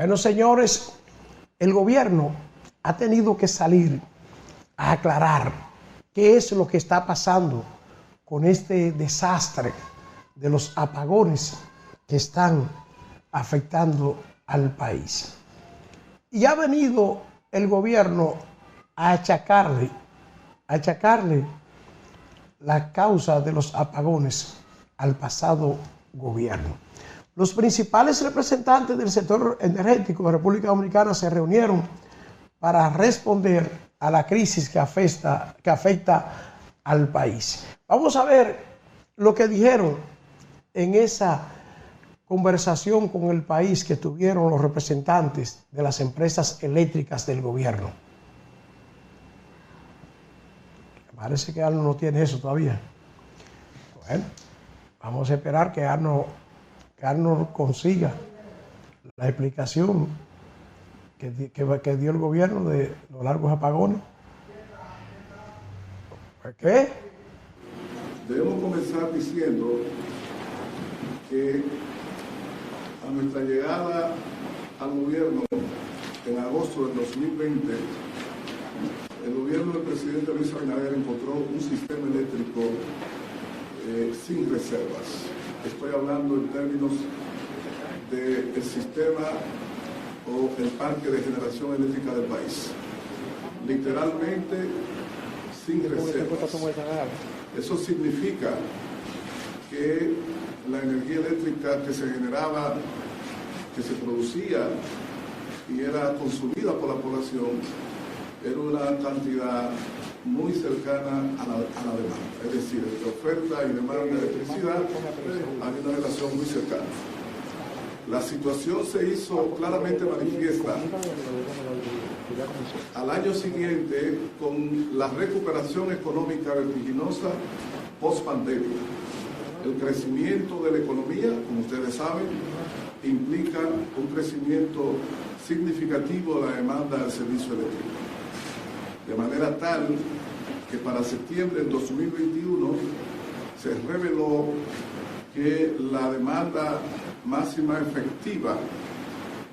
Bueno, señores, el gobierno ha tenido que salir a aclarar qué es lo que está pasando con este desastre de los apagones que están afectando al país. Y ha venido el gobierno a achacarle la causa de los apagones al pasado gobierno. Los principales representantes del sector energético de República Dominicana se reunieron para responder a la crisis que afecta al país. Vamos a ver lo que dijeron en esa conversación con el país que tuvieron los representantes de las empresas eléctricas del gobierno. Parece que Arnold no tiene eso todavía. Bueno, vamos a esperar que Arnold consiga la explicación que dio el gobierno de los largos apagones. ¿Por qué? Debemos comenzar diciendo que a nuestra llegada al gobierno en agosto del 2020, el gobierno del presidente Luis Abinader encontró un sistema eléctrico sin reservas. Estoy hablando en términos del sistema o el parque de generación eléctrica del país. Literalmente sin reservas. Eso significa que la energía eléctrica que se generaba, que se producía y era consumida por la población, era una cantidad muy cercana a la demanda. Es decir, entre oferta y demanda de electricidad hay una relación muy cercana. La situación se hizo claramente manifiesta al año siguiente con la recuperación económica vertiginosa post-pandemia. El crecimiento de la economía, como ustedes saben, implica un crecimiento significativo de la demanda del servicio eléctrico. De manera tal que para septiembre del 2021 se reveló que la demanda máxima efectiva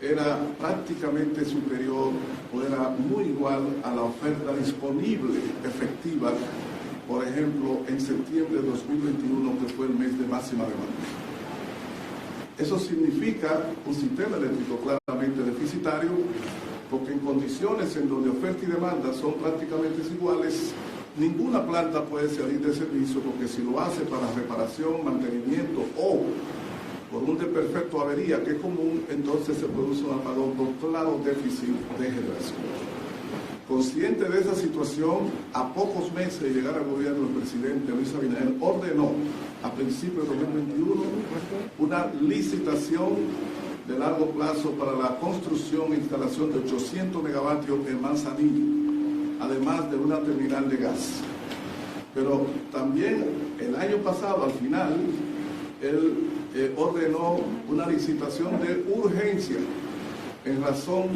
era prácticamente superior o era muy igual a la oferta disponible efectiva, por ejemplo, en septiembre de 2021, que fue el mes de máxima demanda. Eso significa un sistema eléctrico claramente deficitario, porque en condiciones en donde oferta y demanda son prácticamente iguales, ninguna planta puede salir de servicio, porque si lo hace para reparación, mantenimiento o por un desperfecto avería que es común, entonces se produce un apagón con claro déficit de generación. Consciente de esa situación, a pocos meses de llegar al gobierno, el presidente Luis Abinader ordenó a principios de 2021 una licitación de largo plazo para la construcción e instalación de 800 megavatios en Manzanillo, además de una terminal de gas. Pero también el año pasado, al final, él ordenó una licitación de urgencia en razón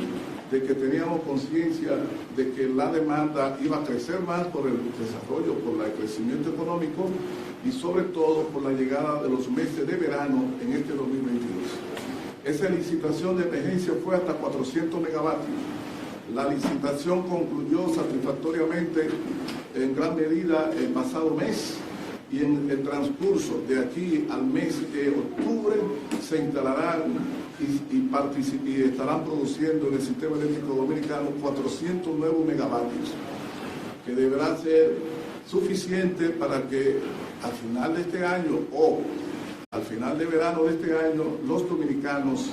de que teníamos conciencia de que la demanda iba a crecer más por el desarrollo, por el crecimiento económico y sobre todo por la llegada de los meses de verano en este 2022. Esa licitación de emergencia fue hasta 400 megavatios. La licitación concluyó satisfactoriamente en gran medida el pasado mes y en el transcurso de aquí al mes de octubre se instalarán y estarán produciendo en el sistema eléctrico dominicano 400 nuevos megavatios, que deberá ser suficiente para que al final de este año o al final de verano de este año los dominicanos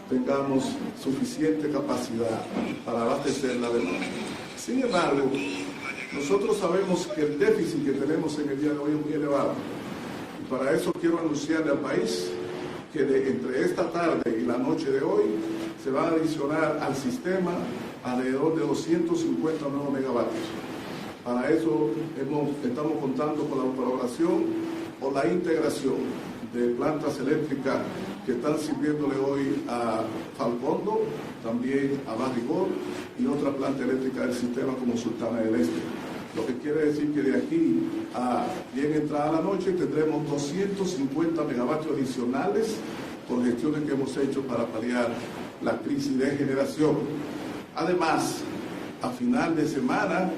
tengamos suficiente capacidad para abastecer la demanda. Sin embargo, nosotros sabemos que el déficit que tenemos en el día de hoy es muy elevado. Y para eso quiero anunciarle al país que entre esta tarde y la noche de hoy se van a adicionar al sistema alrededor de 250 nuevos megavatios. Para eso estamos contando con la colaboración o la integración de plantas eléctricas que están sirviéndole hoy a Falcondo, también a Barrigor y otra planta eléctrica del sistema como Sultana del Este. Lo que quiere decir que de aquí a bien entrada la noche tendremos 250 megavatios adicionales con gestiones que hemos hecho para paliar la crisis de generación. Además, a final de semana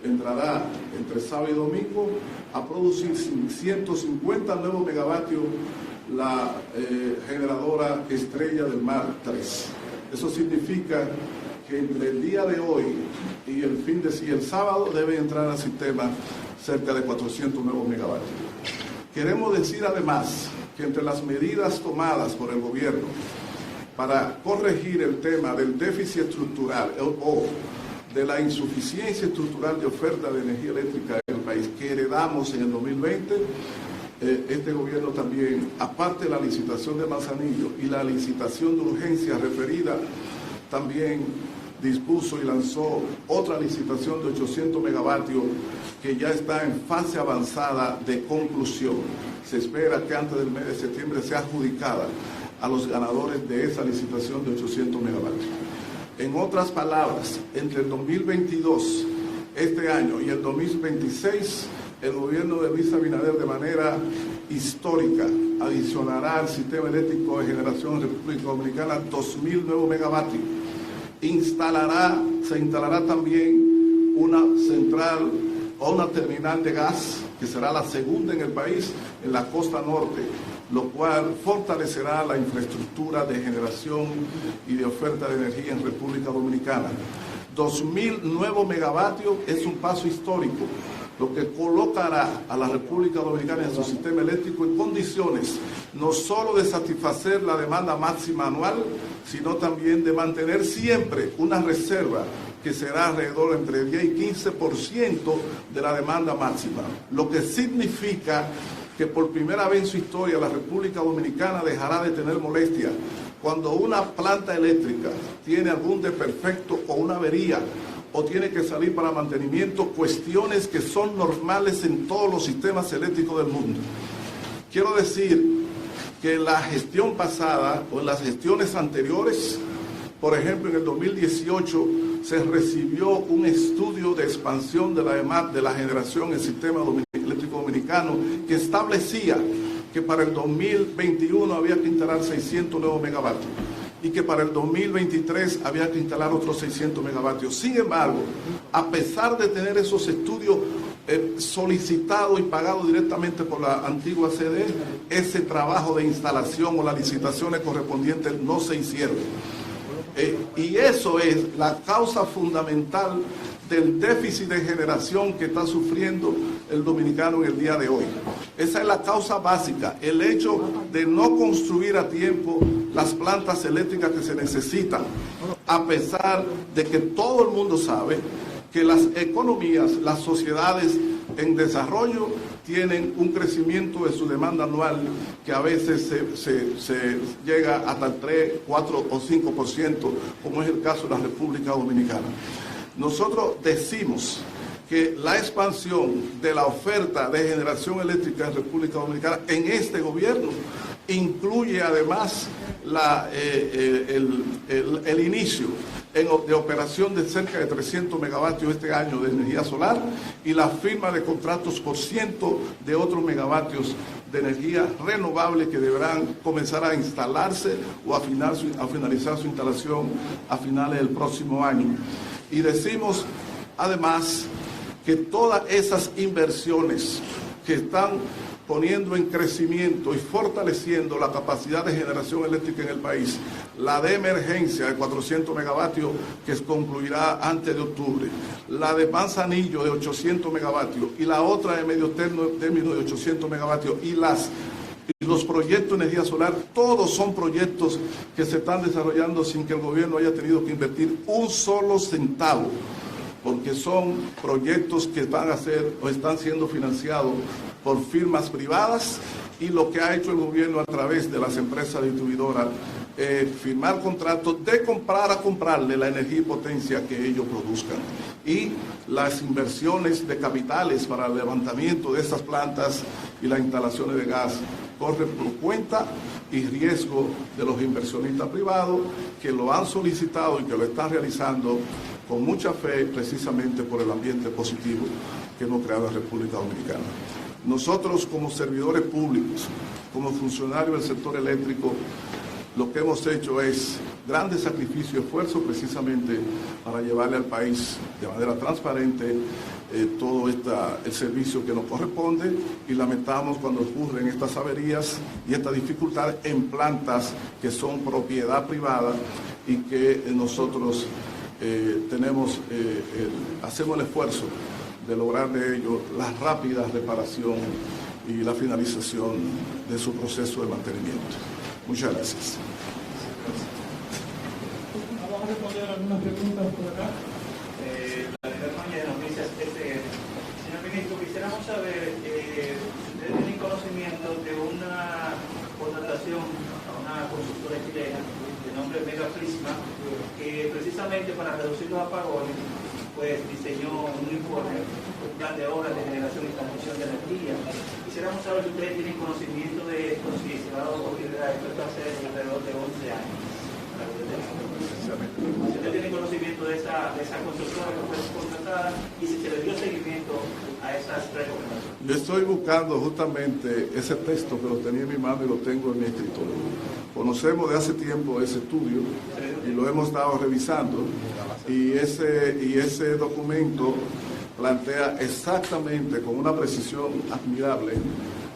entrará entre sábado y domingo a producir 150 nuevos megavatios la generadora Estrella del Mar 3. Eso significa que entre el día de hoy y el sábado deben entrar al sistema cerca de 400 nuevos megavatios. Queremos decir además que entre las medidas tomadas por el gobierno para corregir el tema del déficit estructural o de la insuficiencia estructural de oferta de energía eléctrica en el país que heredamos en el 2020, este gobierno también, aparte de la licitación de Manzanillo y la licitación de urgencia referida, también dispuso y lanzó otra licitación de 800 megavatios que ya está en fase avanzada de conclusión. Se espera que antes del mes de septiembre sea adjudicada a los ganadores de esa licitación de 800 megavatios. En otras palabras, entre el 2022, este año, y el 2026, el gobierno de Luis Abinader, de manera histórica, adicionará al sistema eléctrico de generación en República Dominicana 2.000 nuevos megavatios. Se instalará también una central o una terminal de gas, que será la segunda en el país, en la costa norte, lo cual fortalecerá la infraestructura de generación y de oferta de energía en República Dominicana. 2.000 nuevos megavatios es un paso histórico, lo que colocará a la República Dominicana en su sistema eléctrico en condiciones no solo de satisfacer la demanda máxima anual, sino también de mantener siempre una reserva que será alrededor entre 10 y 15% de la demanda máxima, lo que significa que por primera vez en su historia la República Dominicana dejará de tener molestia cuando una planta eléctrica tiene algún desperfecto o una avería o tiene que salir para mantenimiento, cuestiones que son normales en todos los sistemas eléctricos del mundo. Quiero decir que en la gestión pasada o en las gestiones anteriores, por ejemplo en el 2018, se recibió un estudio de expansión de la generación en el sistema eléctrico dominicano que establecía que para el 2021 había que instalar 600 nuevos megavatios y que para el 2023 había que instalar otros 600 megavatios. Sin embargo, a pesar de tener esos estudios solicitados y pagados directamente por la antigua CDE, ese trabajo de instalación o las licitaciones correspondientes no se hicieron. Y eso es la causa fundamental del déficit de generación que está sufriendo el dominicano en el día de hoy. Esa es la causa básica, el hecho de no construir a tiempo las plantas eléctricas que se necesitan, a pesar de que todo el mundo sabe que las economías, las sociedades en desarrollo tienen un crecimiento de su demanda anual que a veces se llega hasta el 3, 4 o 5%, como es el caso de la República Dominicana. Nosotros decimos que la expansión de la oferta de generación eléctrica en República Dominicana en este gobierno incluye además el inicio de operación de cerca de 300 megavatios este año de energía solar y la firma de contratos por cientos de otros megavatios de energía renovable que deberán comenzar a instalarse o a finalizar su instalación a finales del próximo año. Y decimos además que todas esas inversiones que están poniendo en crecimiento y fortaleciendo la capacidad de generación eléctrica en el país, la de emergencia de 400 megavatios que concluirá antes de octubre, la de Manzanillo de 800 megavatios y la otra de medio término de 800 megavatios y los proyectos de energía solar, todos son proyectos que se están desarrollando sin que el gobierno haya tenido que invertir un solo centavo, porque son proyectos que van a ser o están siendo financiados por firmas privadas y lo que ha hecho el gobierno a través de las empresas distribuidoras, firmar contratos de comprar a comprarle la energía y potencia que ellos produzcan. Y las inversiones de capitales para el levantamiento de estas plantas y las instalaciones de gas corren por cuenta y riesgo de los inversionistas privados que lo han solicitado y que lo están realizando con mucha fe, precisamente por el ambiente positivo que hemos creado en la República Dominicana. Nosotros, como servidores públicos, como funcionarios del sector eléctrico, lo que hemos hecho es grandes sacrificios y esfuerzos precisamente para llevarle al país de manera transparente todo el servicio que nos corresponde, y lamentamos cuando ocurren estas averías y estas dificultades en plantas que son propiedad privada y que nosotros hacemos el esfuerzo de lograr de ello la rápida reparación y la finalización de su proceso de mantenimiento. Muchas gracias. Vamos a responder algunas preguntas por acá. La de Mañana nos dice, señor ministro, quisiéramos saber si ustedes tienen conocimiento de una contratación a una consultora chilena de nombre Mega Prisma, que precisamente para reducir los apagones, pues diseñó un informe, un plan de obras de generación y transmisión de energía. Quisiéramos saber si ustedes tienen conocimiento de esto, si se va a ocurrir esto hace alrededor de 11 años. Si usted tiene conocimiento de esa constructora que fue contratada y si se le dio seguimiento a esas recomendaciones. Yo estoy buscando justamente ese texto que lo tenía en mi mano y lo tengo en mi escritorio. Conocemos de hace tiempo ese estudio y lo hemos estado revisando, y ese documento plantea exactamente con una precisión admirable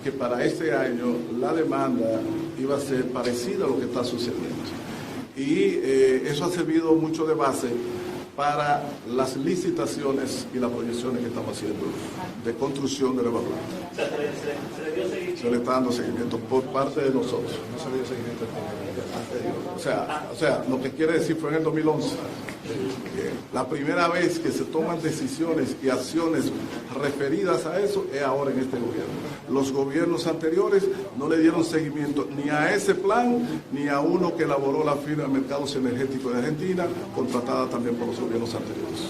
que para este año la demanda iba a ser parecida a lo que está sucediendo. Y eso ha servido mucho de base para las licitaciones y las proyecciones que estamos haciendo de construcción de nuevas plantas. O sea, se le dio seguimiento. Se le está dando seguimiento por parte de nosotros. No se le dio seguimiento O sea, lo que quiere decir fue en el 2011. La primera vez que se toman decisiones y acciones referidas a eso es ahora en este gobierno. Los gobiernos anteriores no le dieron seguimiento ni a ese plan ni a uno que elaboró la firma de Mercados Energéticos de Argentina, contratada también por los gobiernos anteriores.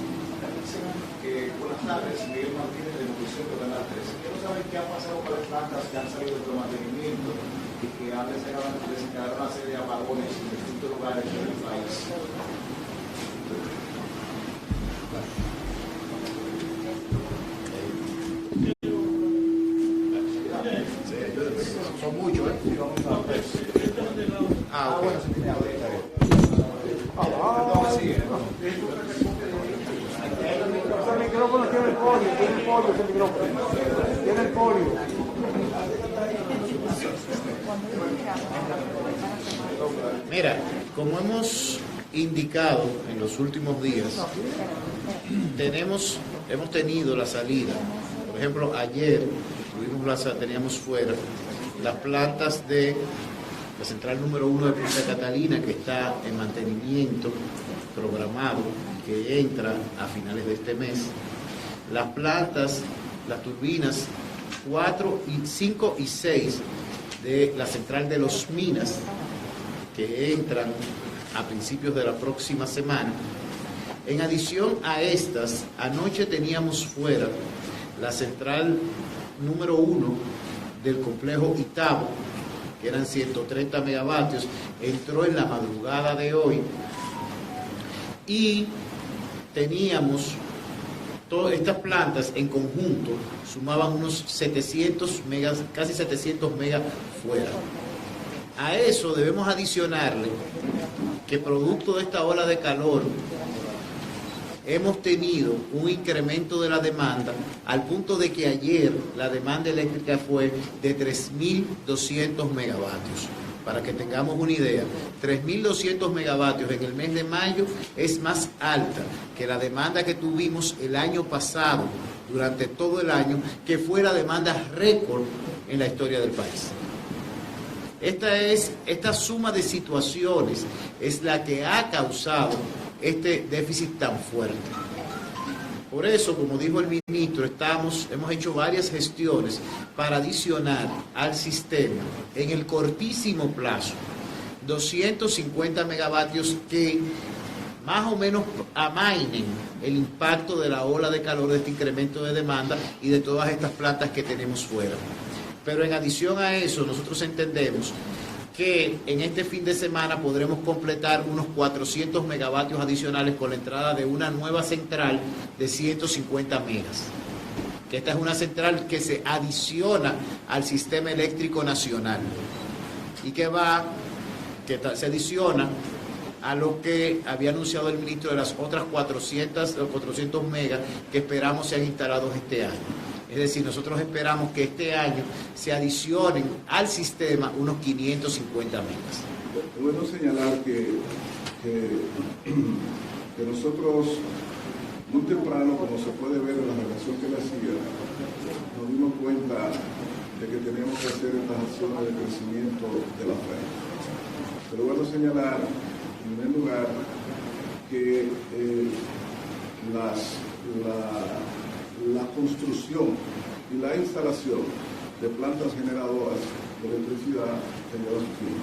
Buenas tardes, Miguel Martínez de Movilización de Canal 13. Quiero saber qué ha pasado con las plantas que han salido de mantenimiento y que han desencadenado una serie de apagones en distintos lugares del país. Son muchos, ¿eh? Bueno, se tiene ahorita. El micrófono tiene el polio, ese micrófono. Tiene el polio. Mira, como hemos indicado en los últimos días, hemos tenido la salida. Por ejemplo, ayer teníamos fuera las plantas de la central número 1 de Punta Catalina, que está en mantenimiento programado, que entra a finales de este mes. Las plantas, las turbinas 4, 5 y 6 de la central de Los Minas, que entran a principios de la próxima semana. En adición a estas, anoche teníamos fuera la central número 1 del complejo Itabo, que eran 130 megavatios, entró en la madrugada de hoy, y teníamos todas estas plantas en conjunto, sumaban unos 700 megas, casi 700 megas fuera. A eso debemos adicionarle que producto de esta ola de calor hemos tenido un incremento de la demanda al punto de que ayer la demanda eléctrica fue de 3.200 megavatios. Para que tengamos una idea, 3.200 megavatios en el mes de mayo es más alta que la demanda que tuvimos el año pasado, durante todo el año, que fue la demanda récord en la historia del país. Esta suma de situaciones es la que ha causado este déficit tan fuerte. Por eso, como dijo el ministro, hemos hecho varias gestiones para adicionar al sistema en el cortísimo plazo 250 megavatios que más o menos amainen el impacto de la ola de calor, de este incremento de demanda y de todas estas plantas que tenemos fuera. Pero en adición a eso, nosotros entendemos que en este fin de semana podremos completar unos 400 megavatios adicionales con la entrada de una nueva central de 150 megas. Que esta es una central que se adiciona al sistema eléctrico nacional y que va que se adiciona a lo que había anunciado el ministro de las otras 400 megas que esperamos sean instalados este año. Es decir, nosotros esperamos que este año se adicionen al sistema unos 550 megas. Es bueno señalar que nosotros muy temprano, como se puede ver en la relación que le hacía, nos dimos cuenta de que teníamos que hacer estas acciones de crecimiento de la oferta. Pero bueno señalar, en primer lugar, que la construcción y la instalación de plantas generadoras de electricidad llegó a su fin.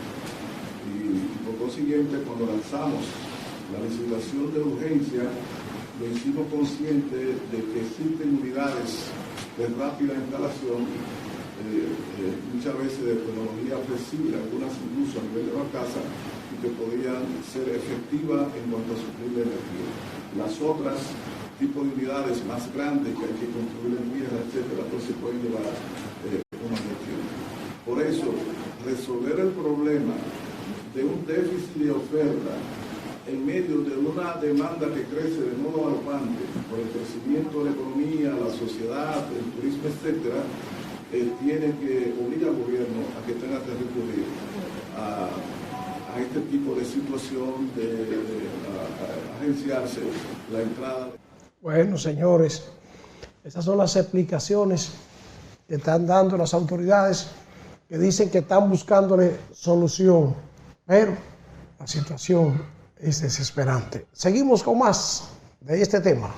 Y por consiguiente, cuando lanzamos la licitación de urgencia, lo hicimos consciente de que existen unidades de rápida instalación, muchas veces de tecnología flexible, algunas incluso a nivel de la casa, y que podían ser efectivas en cuanto a suplir la energía. Las otras tipos de unidades más grandes que hay que construir en tierra, etcétera, pues se pueden llevar una gestión. Por eso, resolver el problema de un déficit de oferta en medio de una demanda que crece de modo galopante por el crecimiento de la economía, la sociedad, el turismo, etcétera, tiene que obligar al gobierno a que tenga que recurrir a este tipo de situación, a agenciarse la entrada. Bueno, señores, esas son las explicaciones que están dando las autoridades, que dicen que están buscándole solución, pero la situación es desesperante. Seguimos con más de este tema.